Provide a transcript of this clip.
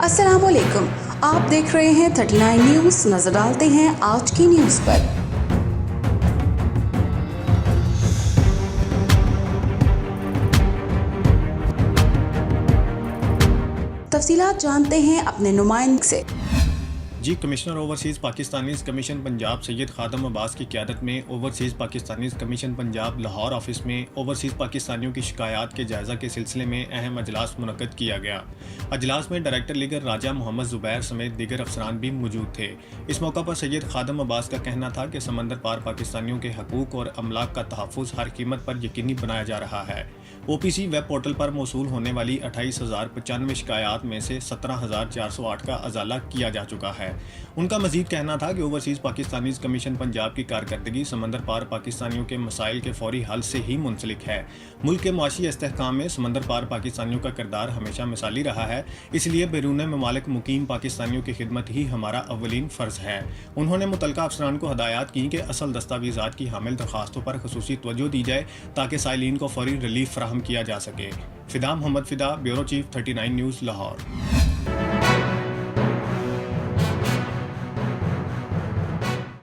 अस्सलाम वालेकुम, आप देख रहे हैं 39 न्यूज़। नजर डालते हैं आज की न्यूज़ पर। तफसीलात जानते हैं अपने नुमाइंदे से। जी commissioner overseas Pakistanis commission Punjab Syed Khadim Abbas की क़यादत में overseas Pakistanis commission Punjab Lahore office में ओवरसीज़ पाकिस्तानियों की शिकायत के जायज़ा के सिलसिले में अहम अजलास मुनक़्क़द किया गया। अजलास में डायरेक्टर लीगर राजा मोहम्मद ज़ुबैर समेत दीगर अफसरान भी मौजूद थे। इस मौका पर सैयद खादम अब्बास का कहना था कि समंदर पार पाकिस्तानियों के हकूक़ और अमलाक का तहफ़्फ़ुज़ हर कीमत पर यकीनी बनाया जा रहा है। OPC वेब पोर्टल पर मौसूल होने वाली 28,095 शिकायत में से 17,408 का अजाला किया जा चुका है। उनका मजीद कहना था कि ओवरसीज़ पाकिस्तानीज़ कमीशन पंजाब की कारकर्दगी समंदर पार पाकिस्तानियों के मसाइल के फौरी हल से ही मुंसलिक है। मुल्क के मुआशी इस्तेहकाम में समंदर पार पाकिस्तानियों का किरदार हमेशा मिसाली रहा है, इसलिए बैरून ममालिक मुकीम पाकिस्तानियों की खिदमत ही हमारा अव्वलीन फ़र्ज़ है। उन्होंने मुतलका अफसरान को हदायत की कि असल दस्तावेज़ात की हामिल दरख्वास्तों पर खुसूसी तवज्जो दी जाए ताकि साइलिन को फौरी रिलीफ फराहम किया जा सके। Fida Mohammad Fida, bureau chief 39 news Lahore.